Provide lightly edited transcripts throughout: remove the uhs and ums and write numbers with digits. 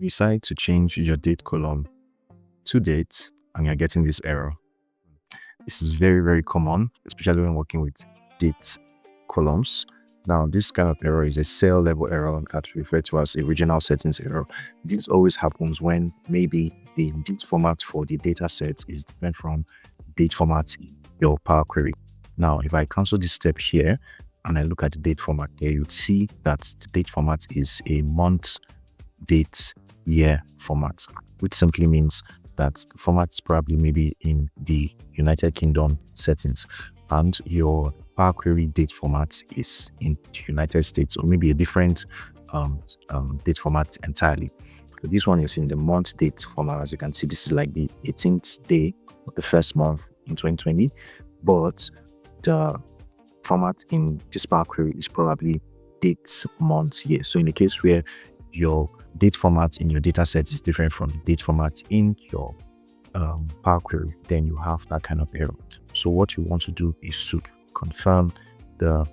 decide to change your date column to date and you're getting this error. This is very, very common, especially when working with date columns. Now, this kind of error is a cell level error that's referred to as a regional settings error. This always happens when maybe the date format for the data set is different from date format in your Power Query. Now, if I cancel this step here and I look at the date format here, you'd see that the date format is a month, date, year format, which simply means that the format is probably maybe in the United Kingdom settings and your Power Query date format is in the United States, or maybe a different date format entirely. So this one is in the month date format. As you can see, this is like the 18th day of the first month in 2020, but the format in this Power Query is probably date, month, year. So in the case where your date format in your data set is different from the date format in your Power Query, then you have that kind of error. So what you want to do is to confirm the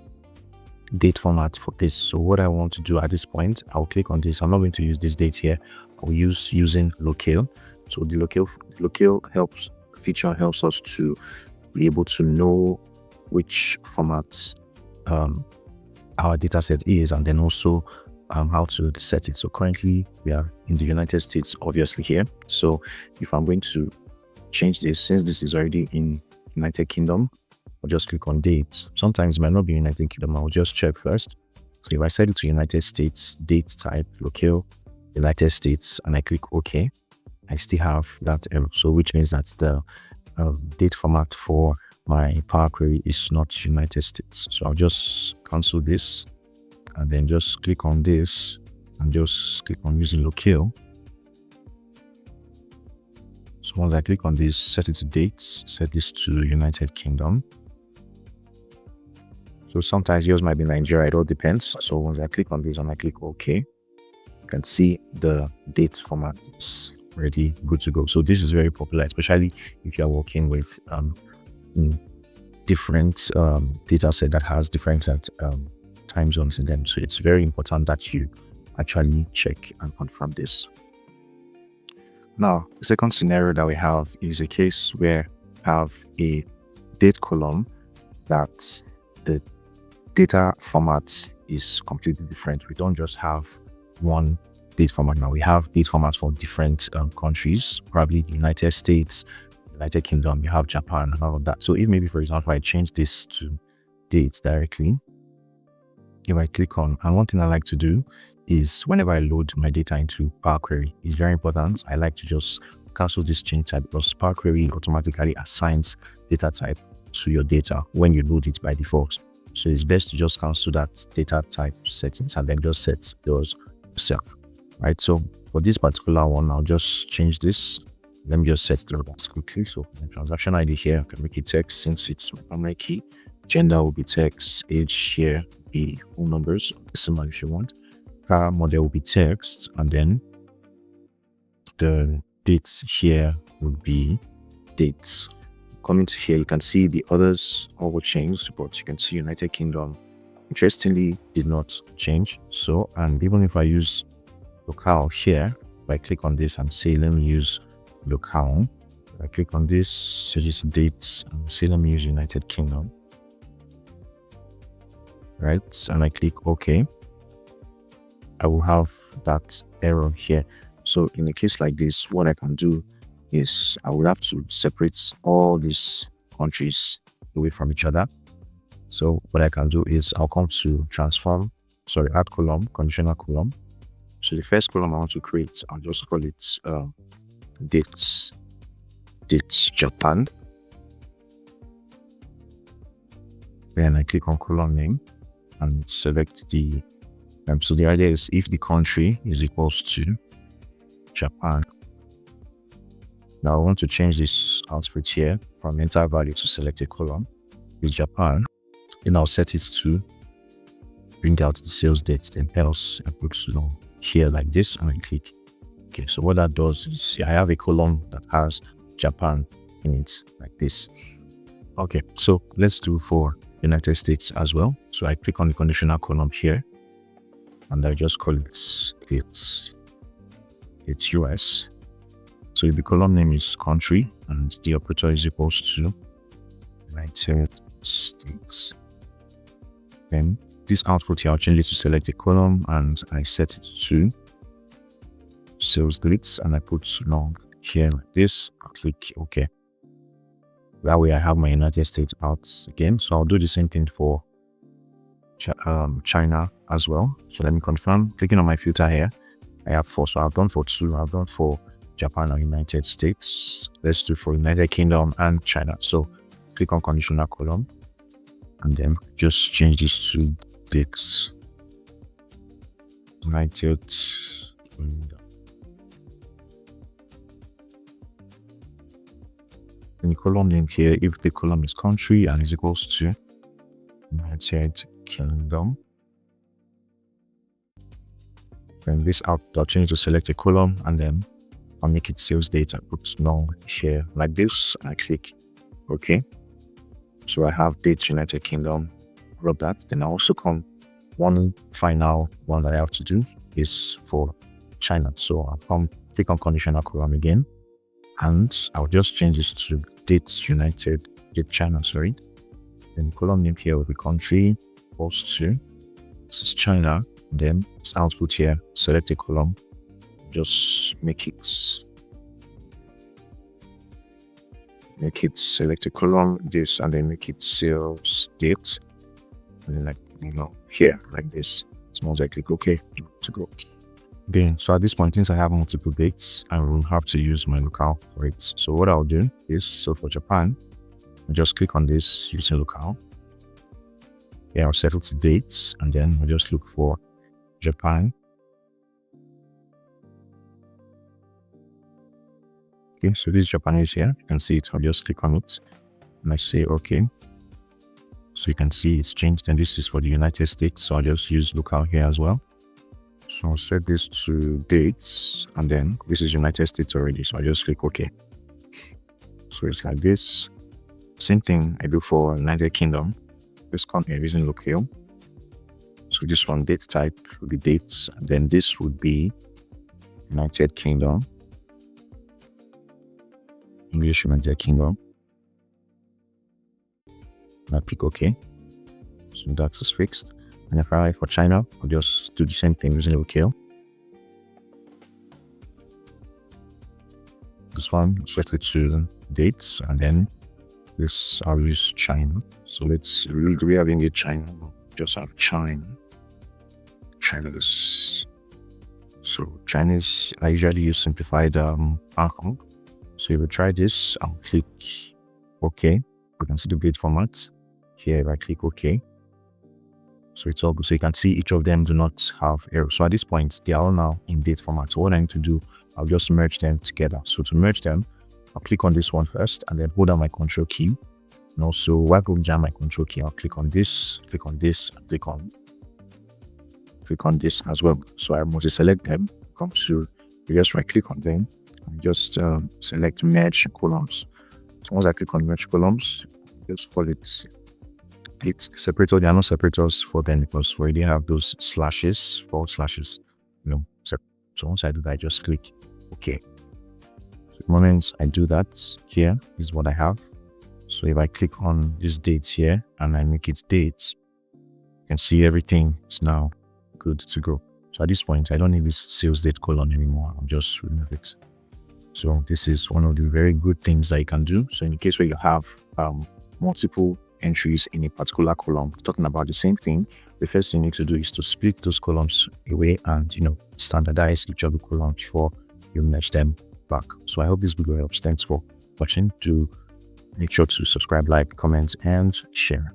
date format for this. So what I want to do at this point, I'll click on this. I'm not going to use this date here. I'll use using locale. So the locale feature helps us to be able to know which format our data set is, and then also how to set it. So currently we are in the United States, obviously here. So if I'm going to change this, since this is already in United Kingdom, I'll just click on dates. Sometimes it might not be United Kingdom. I'll just check first. So if I set it to United States, date type, locale, United States, and I click OK, I still have that error. So which means that the date format for my Power Query is not United States. So I'll just cancel this and then just click on this and just click on using locale. So once I click on this, set it to dates, set this to United Kingdom. So sometimes yours might be Nigeria, it all depends. So once I click on this and I click OK, you can see the date format is already good to go. So this is very popular, especially if you are working with different data set that has different time zones in them. So it's very important that you actually check and confirm this. Now, the second scenario that we have is a case where we have a date column that the data format is completely different. We don't just have one date format now. We have date formats for different countries, probably the United States, United Kingdom, you have Japan and all of that. So if maybe, for example, I change this to dates directly, if I click on, and one thing I like to do is whenever I load my data into Power Query, it's very important. I like to just cancel this change type because Power Query automatically assigns data type to your data when you load it by default. So it's best to just cancel that data type settings and then just set those yourself, right? So for this particular one, I'll just change this. Let me just set the box quickly. So my transaction ID here, I can make it text since it's my primary key. Gender will be text, age here be whole numbers, decimal if you want. Car model will be text, and then the dates here would be dates. Coming to here, you can see the others all will change, but you can see United Kingdom, interestingly, did not change. So, and even if I use locale here, if I click on this and say, let me use locale, I click on this, suggest dates, and say, let me use United Kingdom. Right, and I click OK, I will have that error here. So in a case like this, what I can do is I would have to separate all these countries away from each other. So what I can do is I'll come to add column, conditional column. So the first column I want to create, I'll just call it dates Japan. Then I click on column name and select the so the idea is if the country is equals to Japan. Now I want to change this output here from enter value to select a column with Japan. Then I'll set it to bring out the sales date, then else I put here like this and I click OK. So what that does is I have a column that has Japan in it like this. Okay, so let's do for United States as well. So I click on the conditional column here and I just call it dates. it's US. So if the column name is country and the operator is equals to United States, then this output here, I'll change it to select a column and I set it to sales dates and I put long here like this. I'll click OK. That way I have my United States out again. So I'll do the same thing for China as well. So let me confirm. Clicking on my filter here, I have 4. So I've done for 2. I've done for Japan and United States. Let's do for United Kingdom and China. So click on conditional column and then just change this to dates. United Kingdom. In the column name here, if the column is country and is equals to United Kingdom, then this out, I'll change to select a column and then I'll make it sales data. Put null here like this. I click OK. So I have dates United Kingdom. Rub that. Then I also come one final one that I have to do is for China. So I'll come click on conditional column again. And I'll just change this to dates China, sorry. Then the column name here will be country equals to, this is China. Then this output here, select a column, just make it select a column, this, and then make it sales date. And then like, here, like this. Small I click OK to go. Again, so at this point, since I have multiple dates, I will have to use my locale for it. So what I'll do is, so for Japan, I just click on this using locale. Yeah, I'll set it to dates, and then I'll just look for Japan. Okay, so this Japanese here, you can see it. I'll just click on it, and I say OK. So you can see it's changed, and this is for the United States. So I'll just use locale here as well. So I'll set this to dates, and then this is United States already. So I just click OK. So it's like this. Same thing I do for United Kingdom. This one here is in locale. So this one date type will be dates, and then this would be United Kingdom. English United Kingdom. And I click OK. So that is fixed. And if I write for China, I'll just do the same thing using locale. This one, set it to dates, and then this I'll use China. So let's we having a China, just have China. China's. So Chinese, I usually use simplified Hong Kong. So if we try this, I'll click OK. You can see the date format. Here, if I click OK. So it's all good. So you can see each of them do not have error. So at this point, they are all now in date format. So what I need to do, I'll just merge them together. So to merge them, I'll click on this one first and then hold down my control key. And also while holding down my control key, I'll click on this, and click on this as well. So I must select them. Come to, you just right click on them and just select merge columns. So once I click on merge columns, just call it separator. There are no separators for them because we already have those slashes, forward slashes, so once I do that, I just click OK. So the moment I do that, here is what I have. So if I click on this dates here and I make it dates, you can see everything is now good to go. So at this point, I don't need this sales date column anymore. I'll just remove it. So this is one of the very good things that you can do. So in the case where you have multiple entries in a particular column talking about the same thing, the first thing you need to do is to split those columns away and standardize each of the columns before you merge them back. So I hope this video helps. Thanks for watching. Do make sure to subscribe, like, comment, and share.